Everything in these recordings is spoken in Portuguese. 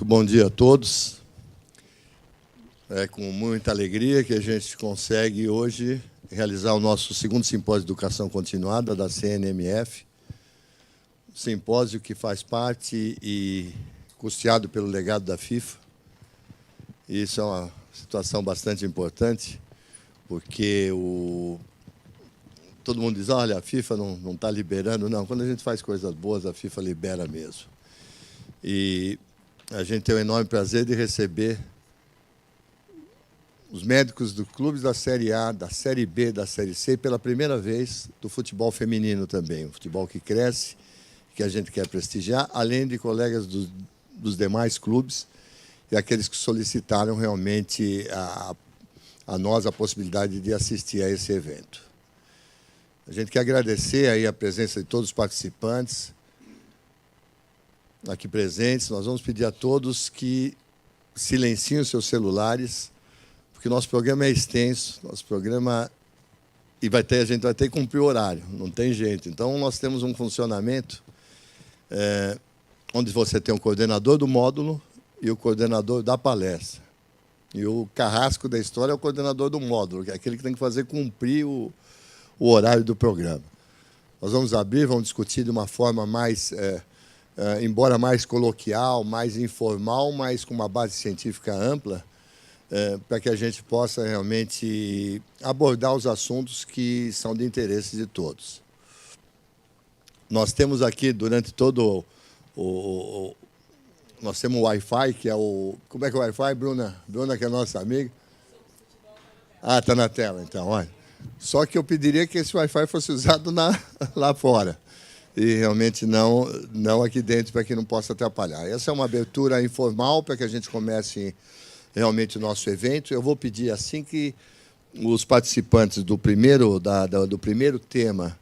Muito bom dia a todos. É com muita alegria que a gente consegue hoje realizar o nosso segundo simpósio de educação continuada da CNMF, simpósio que faz parte e custeado pelo legado da FIFA. Isso é uma situação bastante importante, porque todo mundo diz, olha, a FIFA não está liberando. Não, quando a gente faz coisas boas, a FIFA libera mesmo. E a gente tem o enorme prazer de receber os médicos dos clubes da Série A, da Série B, da Série C, pela primeira vez do futebol feminino também, um futebol que cresce, que a gente quer prestigiar, além de colegas dos demais clubes e aqueles que solicitaram realmente a nós a possibilidade de assistir a esse evento. A gente quer agradecer aí a presença de todos os participantes aqui presentes. Nós vamos pedir a todos que silenciem os seus celulares, porque o nosso programa é extenso, nosso programa a gente vai ter que cumprir o horário, não tem jeito. Então, nós temos um funcionamento onde você tem o coordenador do módulo e o coordenador da palestra. E o carrasco da história é o coordenador do módulo, que é aquele que tem que fazer cumprir o horário do programa. Nós vamos abrir, vamos discutir de uma forma mais, embora mais coloquial, mais informal, mas com uma base científica ampla, para que a gente possa realmente abordar os assuntos que são de interesse de todos. Nós temos aqui, durante todo nós temos o Wi-Fi, que é o... Como é que é o Wi-Fi, Bruna? Bruna, que é nossa amiga. Ah, está na tela, então, olha. Só que eu pediria que esse Wi-Fi fosse usado lá fora. E realmente não aqui dentro, para que não possa atrapalhar. Essa é uma abertura informal para que a gente comece realmente o nosso evento. Eu vou pedir, assim que os participantes do primeiro tema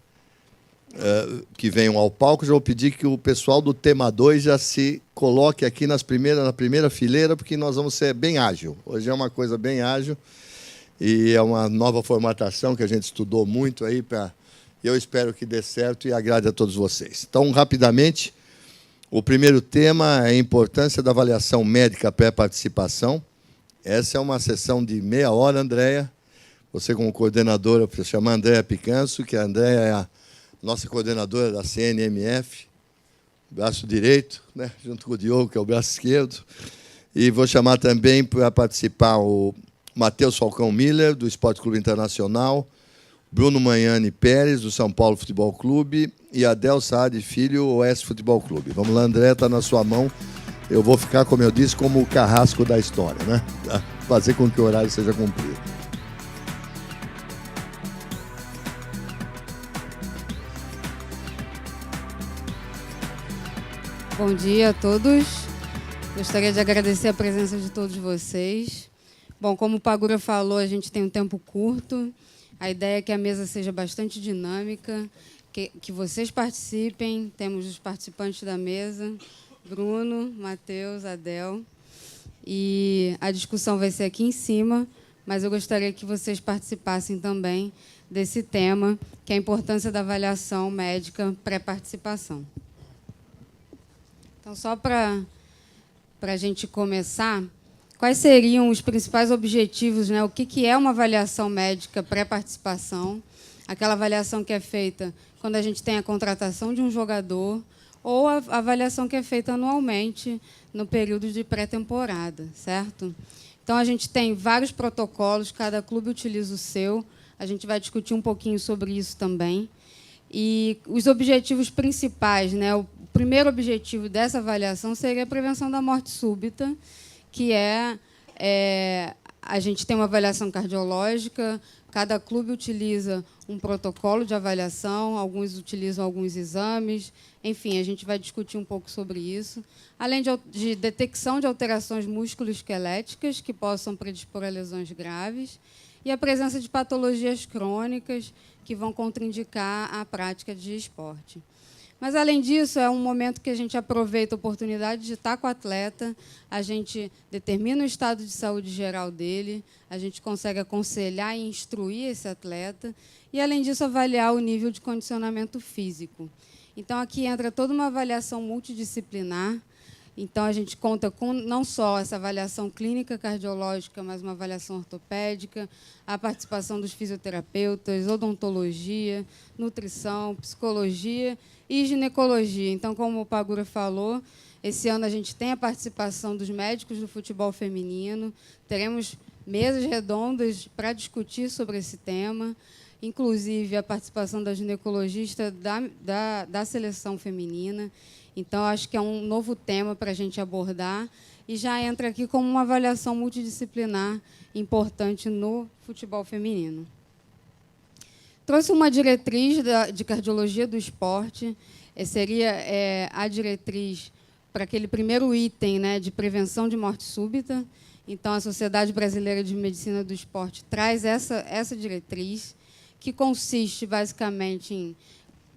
que venham ao palco, já vou pedir que o pessoal do tema 2 já se coloque aqui na primeira fileira, porque nós vamos ser bem ágil. Hoje é uma coisa bem ágil e é uma nova formatação que a gente estudou muito aí eu espero que dê certo e agrade a todos vocês. Então, rapidamente, o primeiro tema é a importância da avaliação médica pré-participação. Essa é uma sessão de meia hora, Andréia. Você, como coordenadora, se chama Andréia Picanso, que a Andréia é a nossa coordenadora da CNMF, braço direito, né, junto com o Diogo, que é o braço esquerdo. E vou chamar também para participar o Matheus Falcão Miller, do Esporte Clube Internacional, Bruno Manhani Pérez, do São Paulo Futebol Clube, e Adel Saad Filho, Oeste Futebol Clube. Vamos lá, André, está na sua mão. Eu vou ficar, como eu disse, como o carrasco da história, né? Fazer com que o horário seja cumprido. Bom dia a todos. Gostaria de agradecer a presença de todos vocês. Bom, como o Pagura falou, a gente tem um tempo curto. A ideia é que a mesa seja bastante dinâmica, que vocês participem. Temos os participantes da mesa, Bruno, Matheus, Adel. E a discussão vai ser aqui em cima, mas eu gostaria que vocês participassem também desse tema, que é a importância da avaliação médica pré-participação. Então, só para a gente começar, quais seriam os principais objetivos, né? O que é uma avaliação médica pré-participação? Aquela avaliação que é feita quando a gente tem a contratação de um jogador, ou a avaliação que é feita anualmente no período de pré-temporada, certo? Então, a gente tem vários protocolos, cada clube utiliza o seu. A gente vai discutir um pouquinho sobre isso também. E os objetivos principais, né? O primeiro objetivo dessa avaliação seria a prevenção da morte súbita, que a gente tem uma avaliação cardiológica, cada clube utiliza um protocolo de avaliação, alguns utilizam alguns exames, enfim, a gente vai discutir um pouco sobre isso, além de detecção de alterações músculo-esqueléticas que possam predispor a lesões graves e a presença de patologias crônicas que vão contraindicar a prática de esporte. Mas, além disso, é um momento que a gente aproveita a oportunidade de estar com o atleta, a gente determina o estado de saúde geral dele, a gente consegue aconselhar e instruir esse atleta e, além disso, avaliar o nível de condicionamento físico. Então, aqui entra toda uma avaliação multidisciplinar Então, a gente conta com não só essa avaliação clínica cardiológica, mas uma avaliação ortopédica, a participação dos fisioterapeutas, odontologia, nutrição, psicologia e ginecologia. Então, como o Pagura falou, esse ano a gente tem a participação dos médicos do futebol feminino, teremos mesas redondas para discutir sobre esse tema, inclusive a participação da ginecologista da seleção feminina. Então, acho que é um novo tema para a gente abordar e já entra aqui como uma avaliação multidisciplinar importante no futebol feminino. Trouxe uma diretriz de cardiologia do esporte, seria a diretriz para aquele primeiro item, né, de prevenção de morte súbita. Então, a Sociedade Brasileira de Medicina do Esporte traz essa diretriz, que consiste, basicamente, em,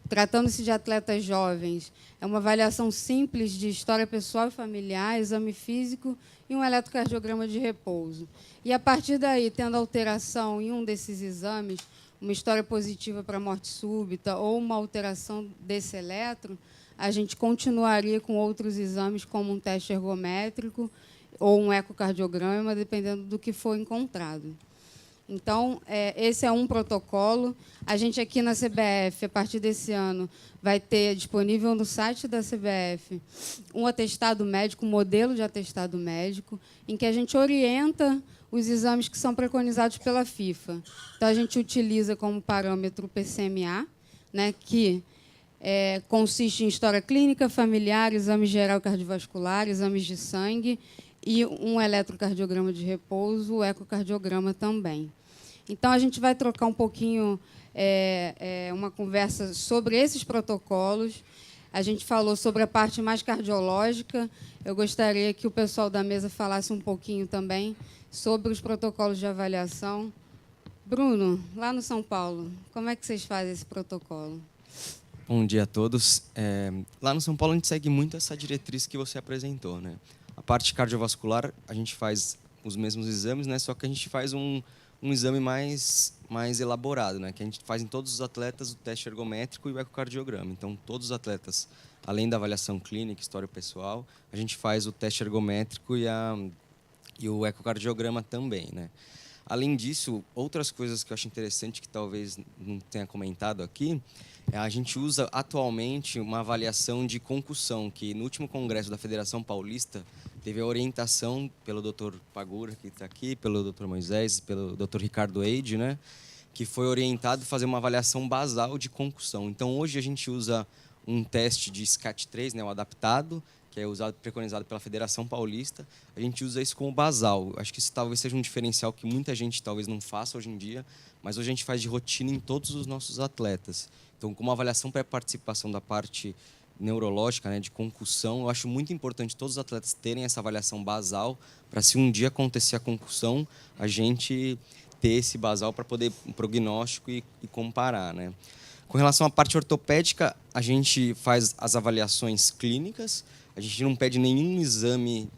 tratando-se de atletas jovens, é uma avaliação simples de história pessoal e familiar, exame físico e um eletrocardiograma de repouso. E, a partir daí, tendo alteração em um desses exames, uma história positiva para morte súbita ou uma alteração desse eletro, a gente continuaria com outros exames, como um teste ergométrico ou um ecocardiograma, dependendo do que for encontrado. Então, esse é um protocolo. A gente aqui na CBF, a partir desse ano, vai ter disponível no site da CBF um atestado médico, um modelo de atestado médico, em que a gente orienta os exames que são preconizados pela FIFA. Então, a gente utiliza como parâmetro o PCMA, né, que consiste em história clínica, familiar, exame geral cardiovascular, exames de sangue e um eletrocardiograma de repouso, o ecocardiograma também. Então, a gente vai trocar um pouquinho, uma conversa sobre esses protocolos. A gente falou sobre a parte mais cardiológica. Eu gostaria que o pessoal da mesa falasse um pouquinho também sobre os protocolos de avaliação. Bruno, lá no São Paulo, como é que vocês fazem esse protocolo? Bom dia a todos. Lá no São Paulo, a gente segue muito essa diretriz que você apresentou, né? A parte cardiovascular, a gente faz os mesmos exames, né? Só que a gente faz um exame mais elaborado, né? Que a gente faz em todos os atletas o teste ergométrico e o ecocardiograma. Então, todos os atletas, além da avaliação clínica, história pessoal, a gente faz o teste ergométrico e o ecocardiograma também, né? Além disso, outras coisas que eu acho interessante que talvez não tenha comentado aqui, a gente usa atualmente uma avaliação de concussão, que no último congresso da Federação Paulista teve a orientação pelo Dr. Pagura, que está aqui, pelo Dr. Moisés, pelo Dr. Ricardo Eide, né, que foi orientado a fazer uma avaliação basal de concussão. Então, hoje a gente usa um teste de SCAT-3, né, o adaptado, que é preconizado pela Federação Paulista. A gente usa isso como basal. Acho que isso talvez seja um diferencial que muita gente talvez não faça hoje em dia, mas hoje a gente faz de rotina em todos os nossos atletas. Então, como avaliação pré-participação da parte neurológica, né, de concussão, eu acho muito importante todos os atletas terem essa avaliação basal, para se um dia acontecer a concussão, a gente ter esse basal para poder um prognóstico e comparar, né? Com relação à parte ortopédica, a gente faz as avaliações clínicas, a gente não pede nenhum exame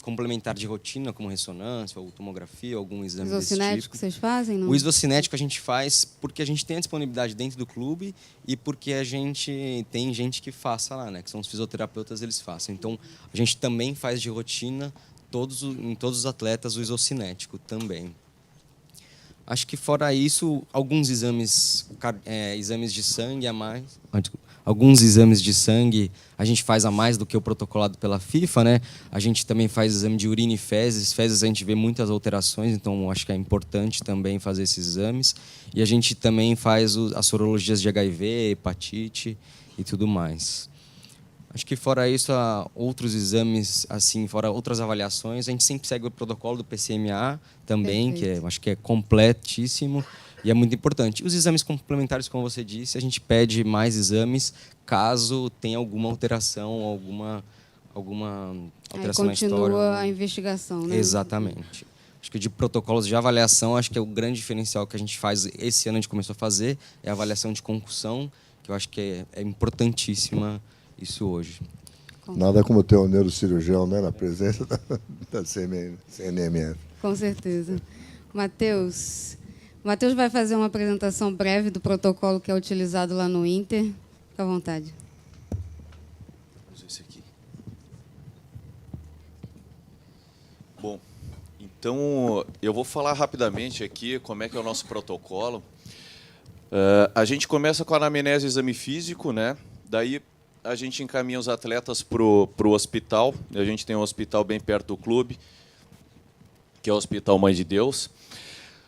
complementar de rotina, como ressonância ou tomografia, algum exame desse tipo. O isocinético vocês fazem? Não? O isocinético a gente faz porque a gente tem a disponibilidade dentro do clube e porque a gente tem gente que faça lá, né? Que são os fisioterapeutas, eles façam. Então, a gente também faz de rotina em todos os atletas o isocinético também. Acho que fora isso, alguns exames de sangue a mais. Alguns exames de sangue a gente faz a mais do que o protocolado pela FIFA, né? A gente também faz exame de urina e fezes. Fezes a gente vê muitas alterações, então acho que é importante também fazer esses exames. E a gente também faz as sorologias de HIV, hepatite e tudo mais. Acho que fora isso, outros exames, assim, fora outras avaliações, a gente sempre segue o protocolo do PCMA também, Perfeito. acho que é completíssimo e é muito importante. Os exames complementares, como você disse, a gente pede mais exames caso tenha alguma alteração, alguma alteração na história. Continua a investigação, né? Exatamente. Acho que de protocolos de avaliação, acho que é o grande diferencial que a gente faz esse ano, a gente começou a fazer, é a avaliação de concussão, que eu acho que é importantíssima isso hoje. Nada como ter um neurocirurgião, né, na presença da CNMF. Com certeza. Matheus vai fazer uma apresentação breve do protocolo que é utilizado lá no Inter. Fica à vontade. Vamos ver esse aqui. Então, eu vou falar rapidamente aqui como é que é o nosso protocolo. A gente começa com a anamnese e exame físico, né? Daí a gente encaminha os atletas para o hospital. A gente tem um hospital bem perto do clube, que é o Hospital Mãe de Deus.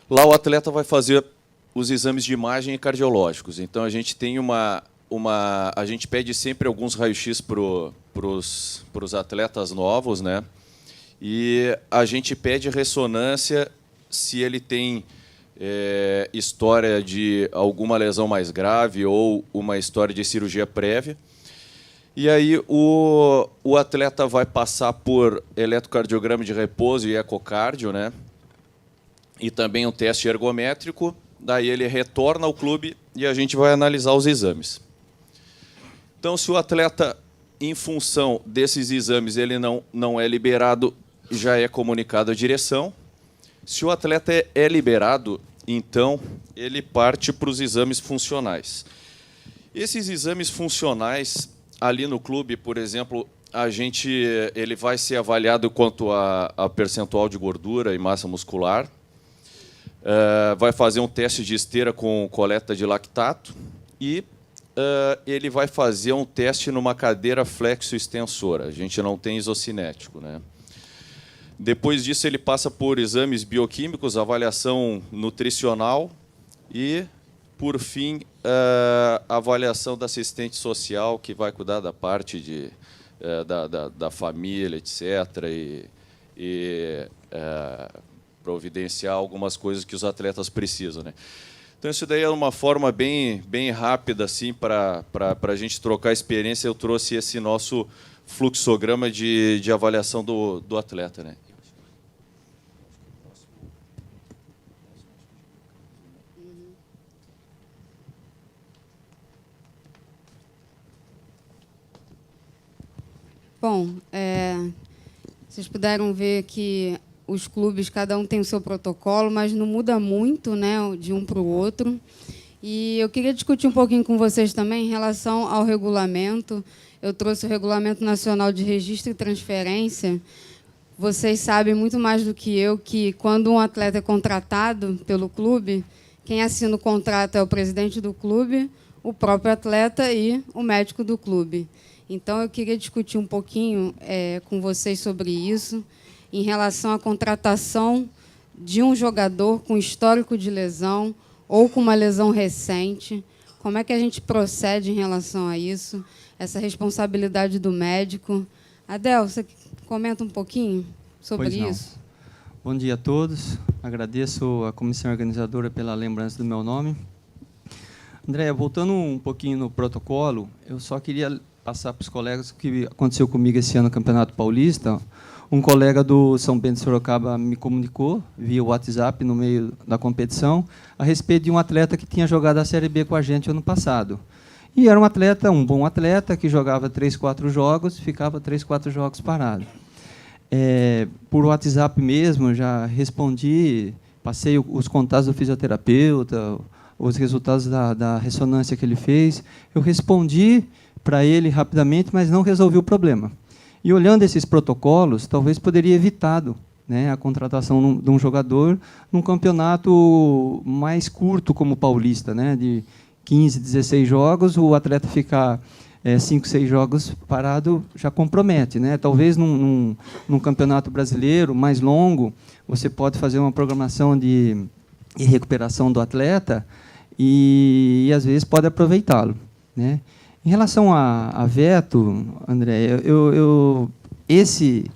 Lá o atleta vai fazer os exames de imagem e cardiológicos. Então a gente tem a gente pede sempre alguns raios-x para os atletas novos, né? E a gente pede ressonância se ele tem história de alguma lesão mais grave ou uma história de cirurgia prévia. E aí o atleta vai passar por eletrocardiograma de repouso e ecocardio, né? E também um teste ergométrico. Daí ele retorna ao clube e a gente vai analisar os exames. Então, se o atleta, em função desses exames, ele não é liberado, já é comunicado à direção. Se o atleta é liberado, então ele parte para os exames funcionais. Esses exames funcionais, ali no clube, por exemplo, ele vai ser avaliado quanto a percentual de gordura e massa muscular. Vai fazer um teste de esteira com coleta de lactato e ele vai fazer um teste numa cadeira flexo-extensora. A gente não tem isocinético, né? Depois disso, ele passa por exames bioquímicos, avaliação nutricional e, por fim, a avaliação da assistente social, que vai cuidar da parte da família, etc., e providenciar algumas coisas que os atletas precisam, né? Então, isso daí é uma forma bem rápida assim, para a gente trocar experiência. Eu trouxe esse nosso fluxograma de avaliação do atleta, né? Bom, vocês puderam ver que os clubes, cada um tem o seu protocolo, mas não muda muito, né, de um para o outro. E eu queria discutir um pouquinho com vocês também em relação ao regulamento. Eu trouxe o Regulamento Nacional de Registro e Transferência. Vocês sabem muito mais do que eu que, quando um atleta é contratado pelo clube, quem assina o contrato é o presidente do clube, o próprio atleta e o médico do clube. Então, eu queria discutir um pouquinho com vocês sobre isso, em relação à contratação de um jogador com histórico de lesão ou com uma lesão recente. Como é que a gente procede em relação a isso? Essa responsabilidade do médico. Adel, você comenta um pouquinho sobre isso? Bom dia a todos. Agradeço à comissão organizadora pela lembrança do meu nome. André, voltando um pouquinho no protocolo, eu só queria passar para os colegas o que aconteceu comigo esse ano no Campeonato Paulista. Um colega do São Bento de Sorocaba me comunicou via WhatsApp no meio da competição a respeito de um atleta que tinha jogado a Série B com a gente ano passado. E era um bom atleta que jogava 3, 4 jogos, ficava 3, 4 jogos parado. Por WhatsApp mesmo, já respondi, passei os contatos do fisioterapeuta, os resultados da ressonância que ele fez. Eu respondi para ele rapidamente, mas não resolvi o problema. E olhando esses protocolos, talvez poderia evitado, né, a contratação de um jogador num campeonato mais curto como o Paulista, né, de 15, 16 jogos, o atleta ficar 5, 6 jogos parado já compromete, né? Talvez num campeonato brasileiro mais longo, você pode fazer uma programação de recuperação do atleta e às vezes pode aproveitá-lo, né? Em relação a veto, André, esse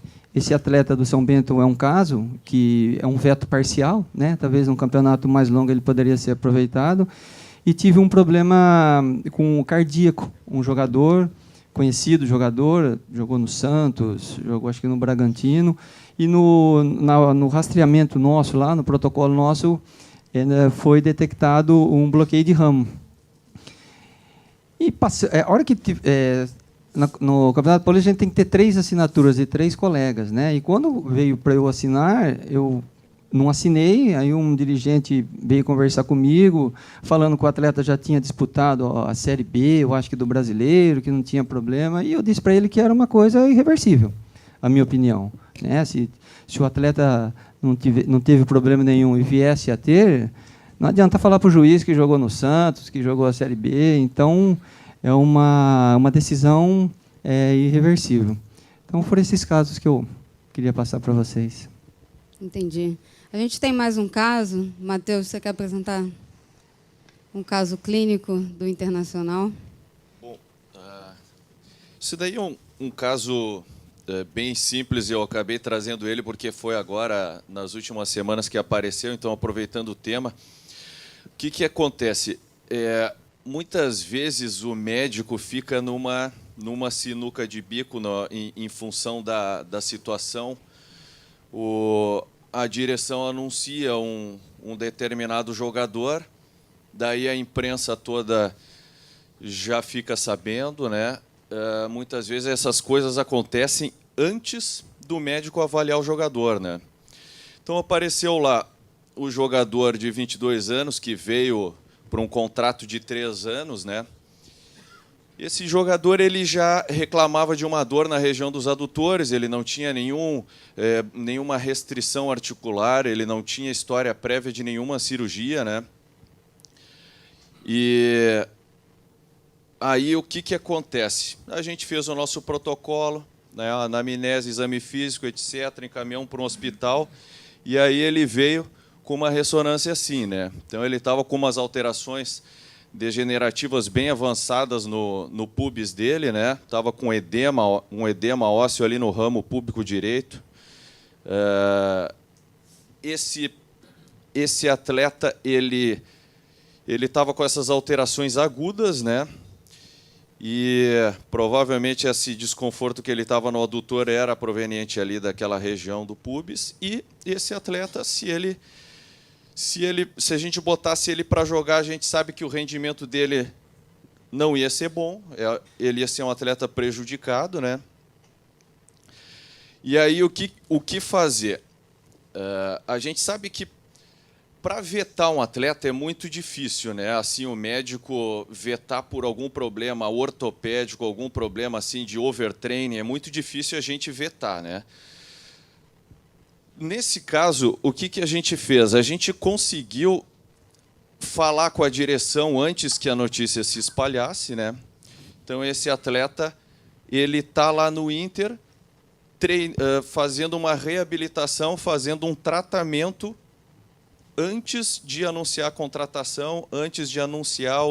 atleta do São Bento é um caso que é um veto parcial, né? Talvez num campeonato mais longo ele poderia ser aproveitado. E tive um problema com o cardíaco, um jogador, conhecido jogador, jogou no Santos, jogou acho que no Bragantino, e no rastreamento nosso, lá no protocolo nosso, foi detectado um bloqueio de ramo. E a hora que no Campeonato Paulista a gente tem que ter 3 assinaturas de 3 colegas, né? E quando veio para eu assinar, eu não assinei, aí um dirigente veio conversar comigo, falando que o atleta já tinha disputado a Série B, eu acho que do Brasileiro, que não tinha problema, e eu disse para ele que era uma coisa irreversível, a minha opinião. né? Se o atleta não teve problema nenhum e viesse a ter, não adianta falar para o juiz que jogou no Santos, que jogou a Série B. Então, é uma decisão irreversível. Então, foram esses casos que eu queria passar para vocês. Entendi. A gente tem mais um caso. Matheus, você quer apresentar um caso clínico do Internacional? Bom, isso daí é um caso bem simples, eu acabei trazendo ele porque foi agora, nas últimas semanas, que apareceu, então, aproveitando o tema. O que acontece? Muitas vezes o médico fica numa sinuca de bico em função da situação. A direção anuncia um determinado jogador, daí a imprensa toda já fica sabendo, né? Muitas vezes essas coisas acontecem antes do médico avaliar o jogador, né? Então apareceu lá o jogador de 22 anos que veio para um contrato de 3 anos, né? Esse jogador ele já reclamava de uma dor na região dos adutores, ele não tinha nenhuma restrição articular, ele não tinha história prévia de nenhuma cirurgia, né? E aí o que acontece? A gente fez o nosso protocolo, né, anamnese, exame físico, etc., encaminhamos para um hospital, e aí ele veio com uma ressonância assim, né? Então ele estava com umas alterações degenerativas bem avançadas no pubis dele, né? Estava com um edema ósseo ali no ramo púbico direito. Esse atleta ele estava com essas alterações agudas, né? E provavelmente esse desconforto que ele estava no adutor era proveniente ali daquela região do pubis. E esse atleta, se a gente botasse ele para jogar, a gente sabe que o rendimento dele não ia ser bom, ele ia ser um atleta prejudicado, né? E aí o que fazer? A gente sabe que para vetar um atleta é muito difícil, né? Assim, o médico vetar por algum problema ortopédico, algum problema assim de overtraining, é muito difícil a gente vetar, né? Nesse caso, o que a gente fez? A gente conseguiu falar com a direção antes que a notícia se espalhasse, né? Então, esse atleta ele está lá no Inter fazendo uma reabilitação, fazendo um tratamento antes de anunciar a contratação, antes de anunciar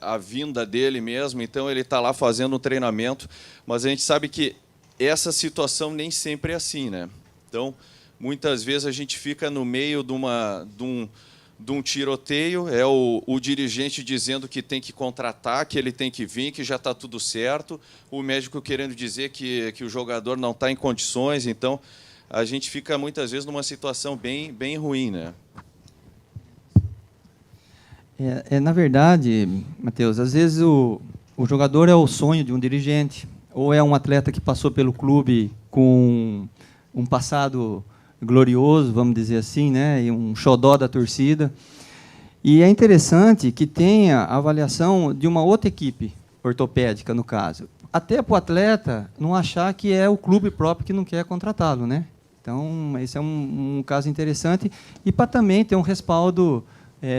a vinda dele mesmo. Então, ele está lá fazendo um treinamento, mas a gente sabe que essa situação nem sempre é assim, né? Então, muitas vezes a gente fica no meio de um tiroteio, o dirigente dizendo que tem que contratar, que ele tem que vir, que já está tudo certo, o médico querendo dizer que o jogador não está em condições. Então, a gente fica muitas vezes numa situação bem ruim, né? Na verdade, Matheus, às vezes o jogador é o sonho de um dirigente, ou é um atleta que passou pelo clube com um passado glorioso, vamos dizer assim, né, e um xodó da torcida. E é interessante que tenha a avaliação de uma outra equipe ortopédica, no caso. Até para o atleta não achar que é o clube próprio que não quer contratá-lo, né? Então, esse é um caso interessante. E para também ter um respaldo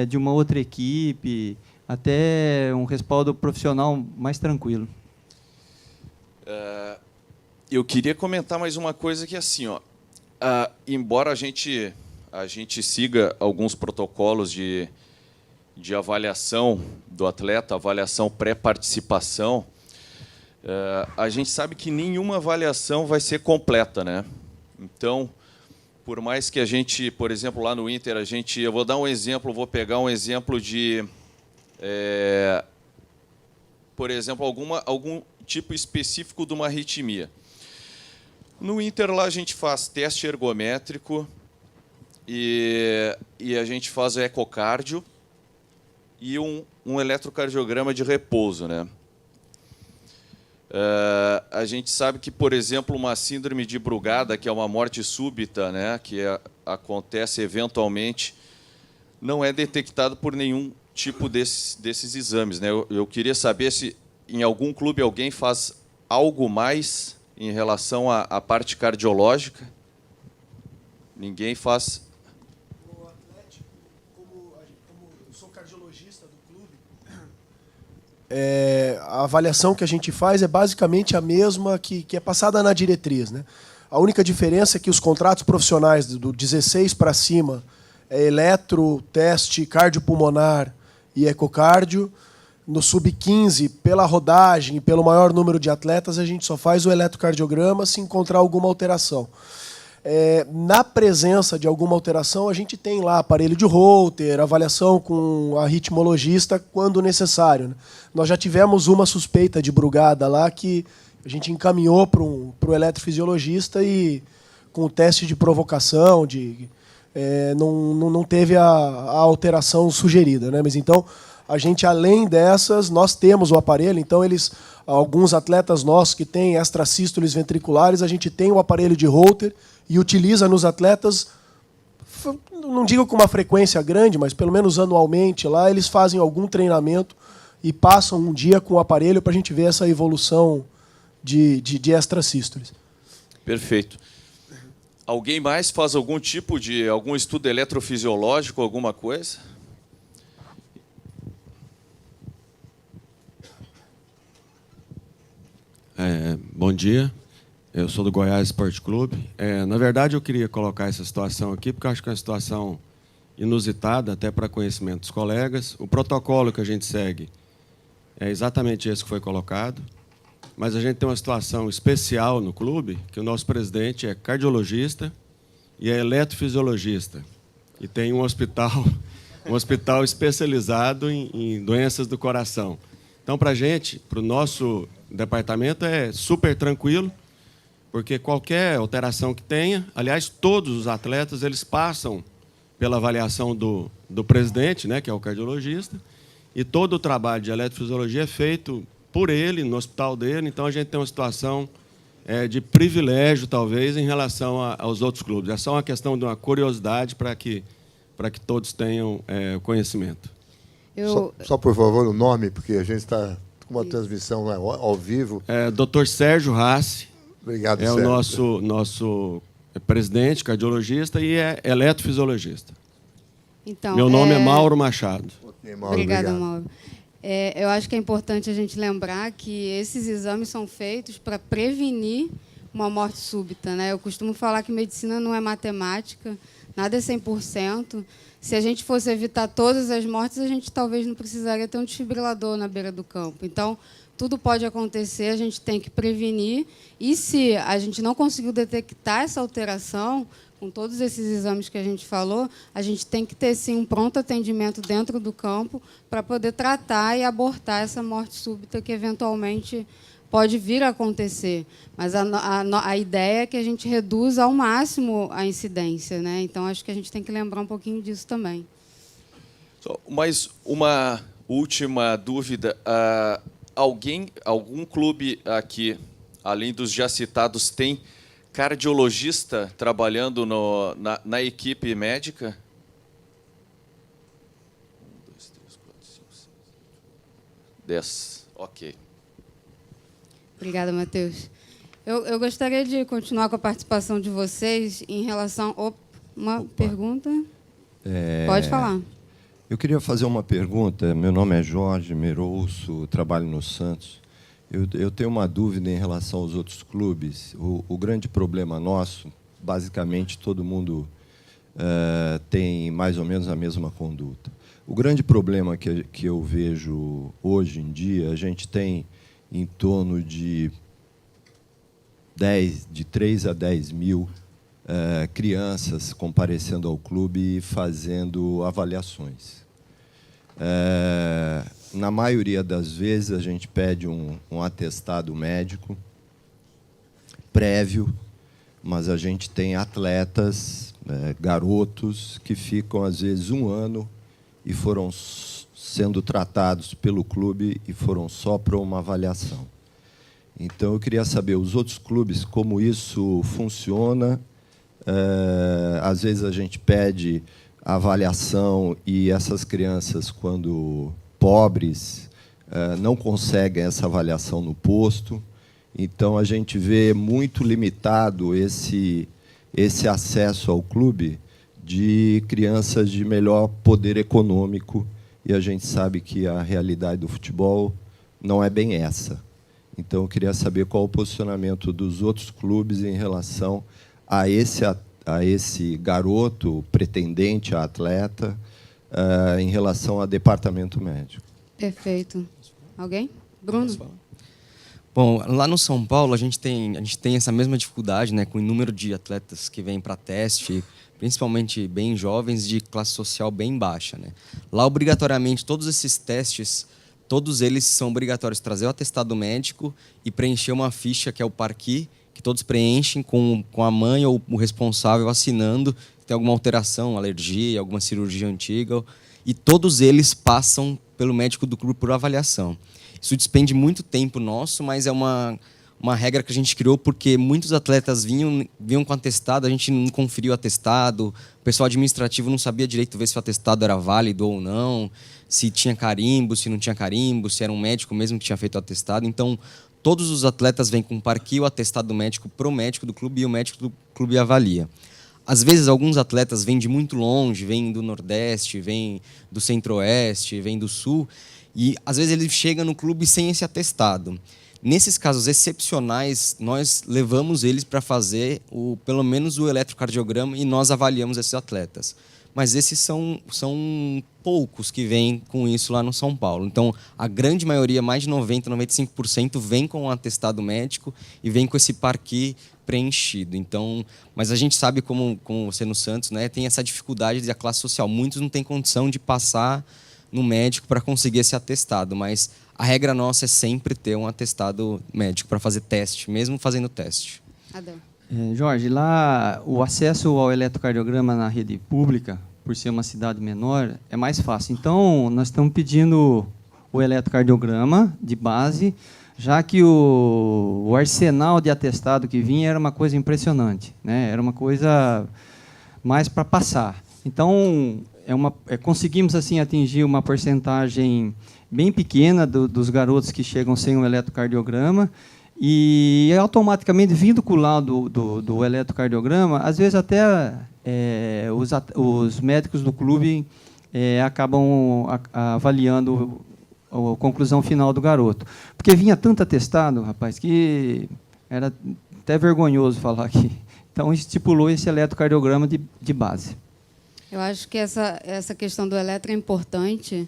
de uma outra equipe, até um respaldo profissional mais tranquilo. Eu queria comentar mais uma coisa que, assim, embora a gente siga alguns protocolos de avaliação do atleta, avaliação pré-participação, a gente sabe que nenhuma avaliação vai ser completa, né? Então, por mais que a gente, por exemplo, lá no Inter, eu vou dar um exemplo, vou pegar um exemplo de, por exemplo, algum tipo específico de uma arritmia. No Inter, lá, a gente faz teste ergométrico e a gente faz o ecocardio e um eletrocardiograma de repouso, né? A gente sabe que, por exemplo, uma síndrome de Brugada, que é uma morte súbita, né, que acontece eventualmente, não é detectado por nenhum tipo desses exames, né? Eu queria saber se em algum clube alguém faz algo mais em relação à parte cardiológica? Ninguém faz... O Atlético, como eu sou cardiologista do clube, a avaliação que a gente faz é basicamente a mesma que é passada na diretriz, né? A única diferença é que os contratos profissionais do 16 para cima é eletro, teste cardiopulmonar e ecocardio. No sub-15, pela rodagem e pelo maior número de atletas, a gente só faz o eletrocardiograma se encontrar alguma alteração. Na presença de alguma alteração, a gente tem lá aparelho de Holter, avaliação com a ritmologista quando necessário, né? Nós já tivemos uma suspeita de Brugada lá que a gente encaminhou para o eletrofisiologista e com o teste de provocação, não teve a alteração sugerida, né? Mas então, a gente, além dessas, nós temos o aparelho, então alguns atletas nossos que têm extrasístoles ventriculares, a gente tem o aparelho de Holter e utiliza nos atletas, não digo com uma frequência grande, mas pelo menos anualmente lá, eles fazem algum treinamento e passam um dia com o aparelho para a gente ver essa evolução de extrasístoles. Perfeito. Alguém mais faz algum estudo eletrofisiológico, alguma coisa? Bom dia, eu sou do Goiás Esporte Clube. Na verdade, eu queria colocar essa situação aqui, porque eu acho que é uma situação inusitada, até para conhecimento dos colegas. O protocolo que a gente segue é exatamente esse que foi colocado, mas a gente tem uma situação especial no clube, que o nosso presidente é cardiologista e é eletrofisiologista, e tem um hospital especializado em doenças do coração. Então, para a gente, para o nosso departamento, é super tranquilo, porque qualquer alteração que tenha, aliás, todos os atletas eles passam pela avaliação do presidente, né, que é o cardiologista, e todo o trabalho de eletrofisiologia é feito por ele, no hospital dele. Então, a gente tem uma situação de privilégio, talvez, em relação aos outros clubes. É só uma questão de uma curiosidade para que todos tenham conhecimento. Só, por favor, o nome, porque a gente está com uma transmissão ao vivo. Dr. Sérgio Rassi. Obrigado, Sérgio. O nosso presidente, cardiologista, e é eletrofisiologista. Então, meu nome é Mauro Machado. Okay, Mauro, obrigada, obrigado. Mauro. Eu acho que é importante a gente lembrar que esses exames são feitos para prevenir uma morte súbita, né? Eu costumo falar que medicina não é matemática, nada é 100%. Se a gente fosse evitar todas as mortes, a gente talvez não precisaria ter um desfibrilador na beira do campo. Então, tudo pode acontecer, a gente tem que prevenir. E se a gente não conseguiu detectar essa alteração, com todos esses exames que a gente falou, a gente tem que ter, sim, um pronto atendimento dentro do campo para poder tratar e abortar essa morte súbita que, eventualmente, pode vir a acontecer. Mas a ideia é que a gente reduza ao máximo a incidência, né? Então, acho que a gente tem que lembrar um pouquinho disso também. Mais uma última dúvida. Algum clube aqui, além dos já citados, tem cardiologista trabalhando na equipe médica? 1, 2, 3, 4, 5, 6, 10. Ok. Obrigada, Matheus. Eu gostaria de continuar com a participação de vocês em relação... Uma pergunta? Pode falar. Eu queria fazer uma pergunta. Meu nome é Jorge Merouço, trabalho no Santos. Eu tenho uma dúvida em relação aos outros clubes. O grande problema nosso, basicamente, todo mundo tem mais ou menos a mesma conduta. O grande problema que eu vejo hoje em dia, a gente tem em torno de 3 a 10 mil crianças comparecendo ao clube e fazendo avaliações. Na maioria das vezes, a gente pede um atestado médico prévio, mas a gente tem atletas, garotos, que ficam, às vezes, 1 ano e foram sendo tratados pelo clube e foram só para uma avaliação. Então, eu queria saber, os outros clubes, como isso funciona. Às vezes, a gente pede a avaliação e essas crianças, quando pobres, não conseguem essa avaliação no posto. Então, a gente vê muito limitado esse acesso ao clube de crianças de melhor poder econômico, e a gente sabe que a realidade do futebol não é bem essa. Então, eu queria saber qual o posicionamento dos outros clubes em relação a esse garoto pretendente a atleta, em relação ao departamento médico. Perfeito. Alguém? Bruno? Bom, lá no São Paulo a gente tem essa mesma dificuldade, né, com o número de atletas que vêm para teste, principalmente bem jovens de classe social bem baixa, né. Lá obrigatoriamente todos esses testes, todos eles são obrigatórios trazer o atestado médico e preencher uma ficha que é o parqui, que todos preenchem com a mãe ou o responsável assinando se tem alguma alteração, alergia, alguma cirurgia antiga, e todos eles passam pelo médico do clube por avaliação. Isso despende muito tempo nosso, mas é uma regra que a gente criou porque muitos atletas vinham com atestado, a gente não conferiu o atestado, o pessoal administrativo não sabia direito ver se o atestado era válido ou não, se tinha carimbo, se não tinha carimbo, se era um médico mesmo que tinha feito o atestado. Então, todos os atletas vêm com o parqui, o atestado médico para o médico do clube e o médico do clube avalia. Às vezes, alguns atletas vêm de muito longe, vêm do Nordeste, vêm do Centro-Oeste, vêm do Sul, e às vezes ele chega no clube sem esse atestado. Nesses casos excepcionais, nós levamos eles para fazer pelo menos o eletrocardiograma e nós avaliamos esses atletas. Mas esses são poucos que vêm com isso lá no São Paulo. Então, a grande maioria, mais de 90%, 95%, vem com um atestado médico e vem com esse parqui preenchido. Então, mas a gente sabe, como você no Santos, né, tem essa dificuldade da classe social. Muitos não têm condição de passar no médico para conseguir esse atestado, mas a regra nossa é sempre ter um atestado médico para fazer teste, mesmo fazendo teste. Adão. Jorge, lá o acesso ao eletrocardiograma na rede pública, por ser uma cidade menor, é mais fácil. Então, nós estamos pedindo o eletrocardiograma de base, já que o arsenal de atestado que vinha era uma coisa impressionante, né? Era uma coisa mais para passar. Então, conseguimos assim atingir uma porcentagem bem pequena dos garotos que chegam sem um eletrocardiograma, e automaticamente, vindo com o laudo do eletrocardiograma, às vezes até os médicos do clube acabam avaliando a conclusão final do garoto. Porque vinha tanto atestado, rapaz, que era até vergonhoso falar aqui. Então, estipulou esse eletrocardiograma de base. Eu acho que essa questão do eletro é importante,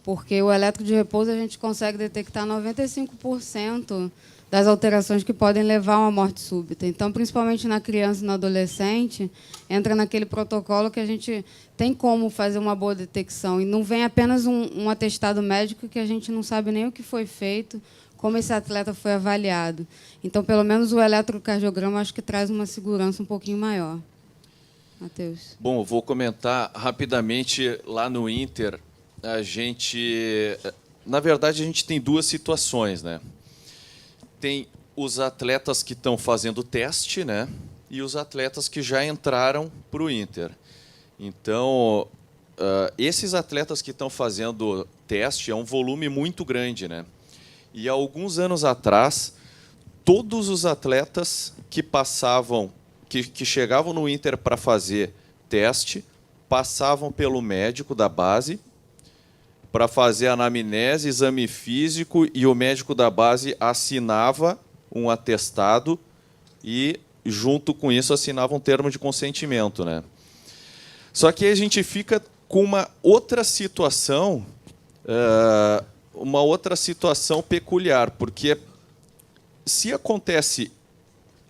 porque o eletro de repouso a gente consegue detectar 95% das alterações que podem levar a uma morte súbita. Então, principalmente na criança e no adolescente, entra naquele protocolo que a gente tem como fazer uma boa detecção. E não vem apenas um atestado médico que a gente não sabe nem o que foi feito, como esse atleta foi avaliado. Então, pelo menos o eletrocardiograma acho que traz uma segurança um pouquinho maior. Matheus. Bom, eu vou comentar rapidamente. Lá no Inter, na verdade, a gente tem duas situações, né? Tem os atletas que estão fazendo teste, né? E os atletas que já entraram para o Inter. Então, esses atletas que estão fazendo teste é um volume muito grande, né? E há alguns anos atrás, todos os atletas que passavam, que chegavam no Inter para fazer teste, passavam pelo médico da base para fazer anamnese, exame físico, e o médico da base assinava um atestado e, junto com isso, assinava um termo de consentimento, né? Só que aí a gente fica com uma outra situação peculiar, porque se acontece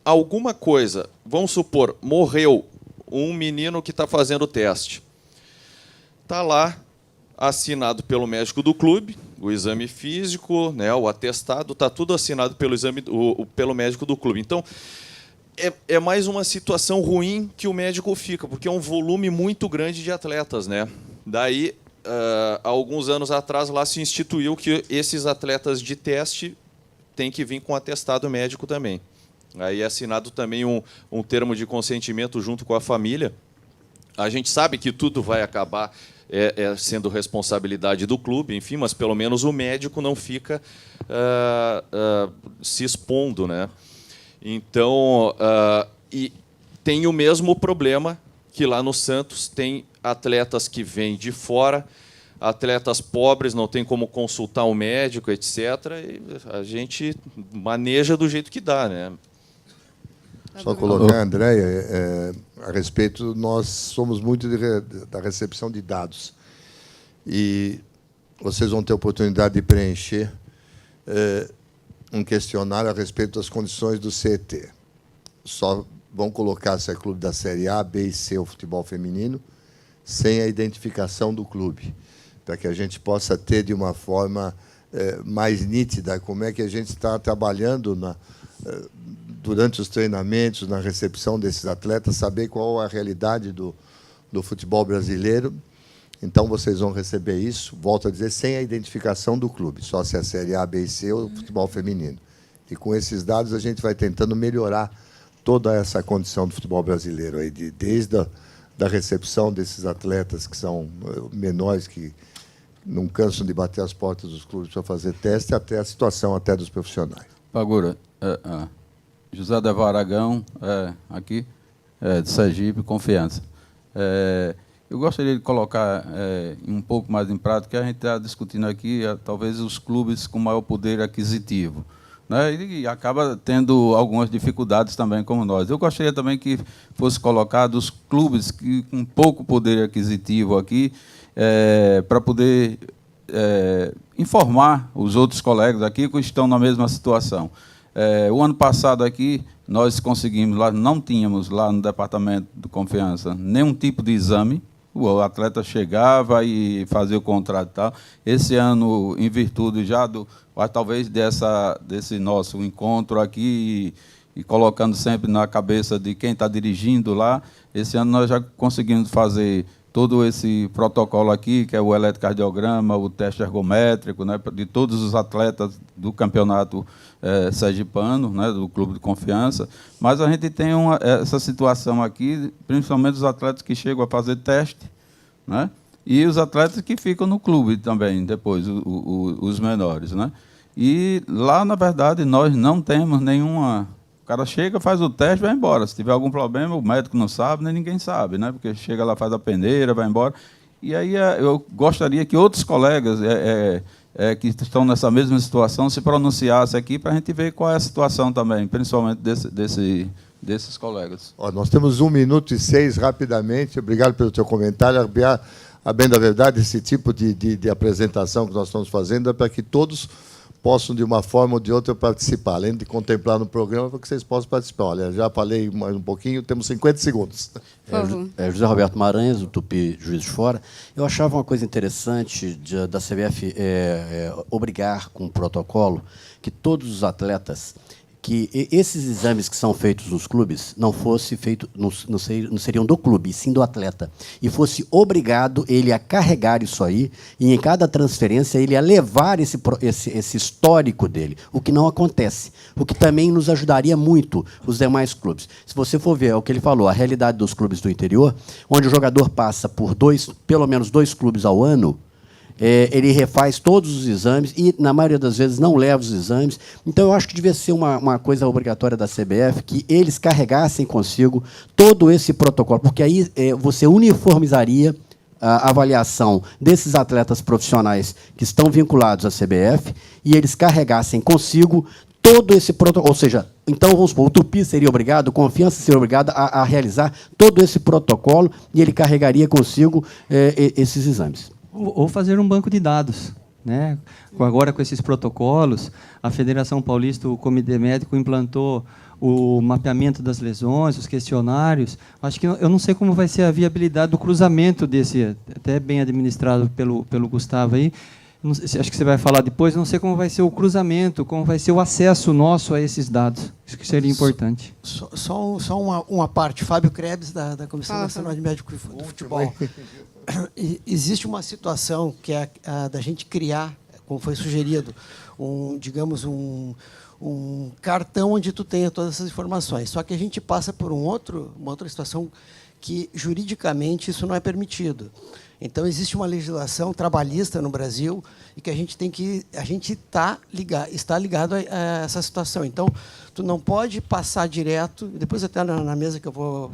alguma coisa, vamos supor, morreu um menino que está fazendo o teste, está lá assinado pelo médico do clube, o exame físico, né, o atestado, está tudo assinado pelo médico do clube. Então, é mais uma situação ruim que o médico fica, porque é um volume muito grande de atletas, né? Daí, há alguns anos atrás, lá se instituiu que esses atletas de teste têm que vir com atestado médico também. Aí é assinado também um termo de consentimento junto com a família. A gente sabe que tudo vai acabar sendo responsabilidade do clube, enfim, mas pelo menos o médico não fica se expondo, né? Então, e tem o mesmo problema que lá no Santos tem atletas que vêm de fora, atletas pobres, não tem como consultar um médico, etc. E a gente maneja do jeito que dá, né? Só colocar, Andréia, a respeito, nós somos muito da recepção de dados. E vocês vão ter a oportunidade de preencher um questionário a respeito das condições do CET. Só vão colocar se é clube da Série A, B e C, o futebol feminino, sem a identificação do clube, para que a gente possa ter, de uma forma mais nítida, como é que a gente está trabalhando durante os treinamentos, na recepção desses atletas, saber qual a realidade do futebol brasileiro. Então, vocês vão receber isso, volto a dizer, sem a identificação do clube, só se é a Série A, B e C ou o futebol feminino. E, com esses dados, a gente vai tentando melhorar toda essa condição do futebol brasileiro, aí, desde da recepção desses atletas que são menores, que não cansam de bater as portas dos clubes para fazer teste, até a situação até dos profissionais. Pagura, José Devar Aragão, aqui, de Sergipe, Confiança. Eu gostaria de colocar um pouco mais em prática, que a gente está discutindo aqui, talvez os clubes com maior poder aquisitivo, né? E acaba tendo algumas dificuldades também, como nós. Eu gostaria também que fosse colocado os clubes com pouco poder aquisitivo aqui, para poder informar os outros colegas aqui que estão na mesma situação. O ano passado aqui, nós conseguimos, não tínhamos lá no departamento de Confiança nenhum tipo de exame. O atleta chegava e fazia o contrato e tal. Esse ano, em virtude já talvez desse nosso encontro aqui, e colocando sempre na cabeça de quem está dirigindo lá, esse ano nós já conseguimos fazer todo esse protocolo aqui, que é o eletrocardiograma, o teste ergométrico, né, de todos os atletas do campeonato sergipano, né, do Clube de Confiança. Mas a gente tem essa situação aqui, principalmente os atletas que chegam a fazer teste, né, e os atletas que ficam no clube também, depois, os menores, né. E lá, na verdade, nós não temos nenhuma... O cara chega, faz o teste, vai embora. Se tiver algum problema, o médico não sabe, nem ninguém sabe, né? Porque chega lá, faz a peneira, vai embora. E aí eu gostaria que outros colegas que estão nessa mesma situação se pronunciassem aqui para a gente ver qual é a situação também, principalmente desses colegas. Nós temos 1 minuto e 6, rapidamente. Obrigado pelo teu comentário. A bem da verdade, esse tipo de apresentação que nós estamos fazendo é para que todos possam, de uma forma ou de outra, participar, além de contemplar no programa, para que vocês possam participar. Olha, já falei mais um pouquinho, temos 50 segundos. José Roberto Maranhas, do Tupi Juiz de Fora. Eu achava uma coisa interessante da CBF obrigar com o protocolo que todos os atletas, que esses exames que são feitos nos clubes não fosse feito, não seriam do clube, e sim do atleta, e fosse obrigado ele a carregar isso aí, e em cada transferência ele a levar esse histórico dele, o que não acontece, o que também nos ajudaria muito os demais clubes. Se você for ver o que ele falou, a realidade dos clubes do interior, onde o jogador passa por pelo menos 2 clubes ao ano, ele refaz todos os exames e, na maioria das vezes, não leva os exames. Então, eu acho que devia ser uma coisa obrigatória da CBF que eles carregassem consigo todo esse protocolo, porque aí você uniformizaria a avaliação desses atletas profissionais que estão vinculados à CBF e eles carregassem consigo todo esse protocolo. Ou seja, então, vamos supor, o Tupi seria obrigado, Confiança seria obrigado a realizar todo esse protocolo e ele carregaria consigo esses exames. Ou fazer um banco de dados, né? Agora, com esses protocolos, a Federação Paulista, o Comitê Médico, implantou o mapeamento das lesões, os questionários. Acho que eu não sei como vai ser a viabilidade do cruzamento desse, até bem administrado pelo Gustavo aí. Acho que você vai falar depois. Não sei como vai ser o cruzamento, como vai ser o acesso nosso a esses dados. Isso que seria importante. Só uma parte. Fábio Krebs, da Comissão Nacional de Médico do Futebol. Existe uma situação que é a da gente criar, como foi sugerido, digamos, um cartão onde tu tenha todas essas informações. Só que a gente passa por uma outra situação que, juridicamente, isso não é permitido. Então, existe uma legislação trabalhista no Brasil e que a gente está ligado a essa situação. Então, tu não pode passar direto, depois até na mesa que eu vou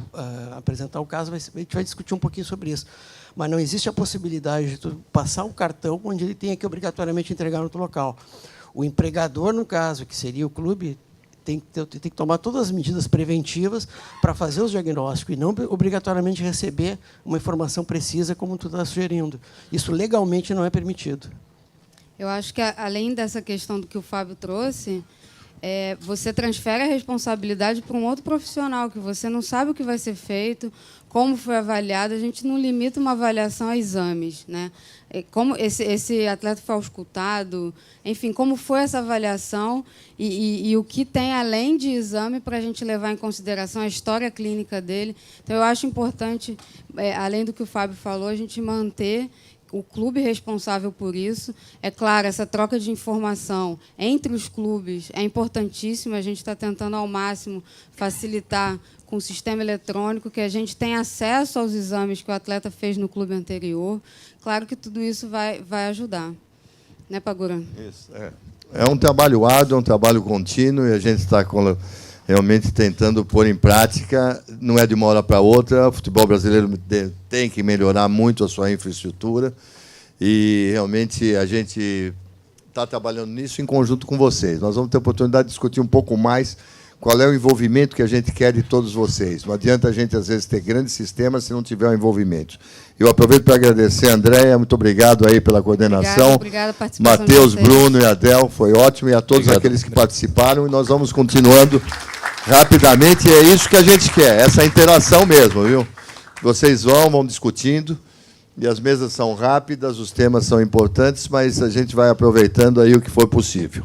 apresentar o caso, a gente vai discutir um pouquinho sobre isso. Mas não existe a possibilidade de tu passar um cartão onde ele tenha que obrigatoriamente entregar no outro local. O empregador, no caso, que seria o clube, tem que tomar todas as medidas preventivas para fazer os diagnósticos e não obrigatoriamente receber uma informação precisa como tu está sugerindo. Isso legalmente não é permitido. Eu acho que, além dessa questão do que o Fábio trouxe, você transfere a responsabilidade para um outro profissional, que você não sabe o que vai ser feito, como foi avaliado. A gente não limita uma avaliação a exames, né? Como esse atleta foi auscultado, enfim, como foi essa avaliação e o que tem além de exame para a gente levar em consideração a história clínica dele. Então, eu acho importante, além do que o Fábio falou, a gente manter o clube responsável por isso. É claro, essa troca de informação entre os clubes é importantíssima. A gente está tentando, ao máximo, facilitar com o sistema eletrônico, que a gente tenha acesso aos exames que o atleta fez no clube anterior. Claro que tudo isso vai ajudar. Né, Pagura? Isso. É um trabalho árduo, é um trabalho contínuo, e a gente está realmente tentando pôr em prática. Não é de uma hora para outra. O futebol brasileiro tem que melhorar muito a sua infraestrutura, e realmente a gente está trabalhando nisso em conjunto com vocês. Nós vamos ter a oportunidade de discutir um pouco mais qual é o envolvimento que a gente quer de todos vocês. Não adianta a gente, às vezes, ter grandes sistemas se não tiver um envolvimento. Eu aproveito para agradecer a Andréia, muito obrigado aí pela coordenação. Obrigada a participação. Matheus, Bruno e Adel, foi ótimo, e a todos aqueles que participaram. E nós vamos continuando rapidamente, e é isso que a gente quer, essa interação mesmo, viu? Vocês vão discutindo, e as mesas são rápidas, os temas são importantes, mas a gente vai aproveitando aí o que for possível.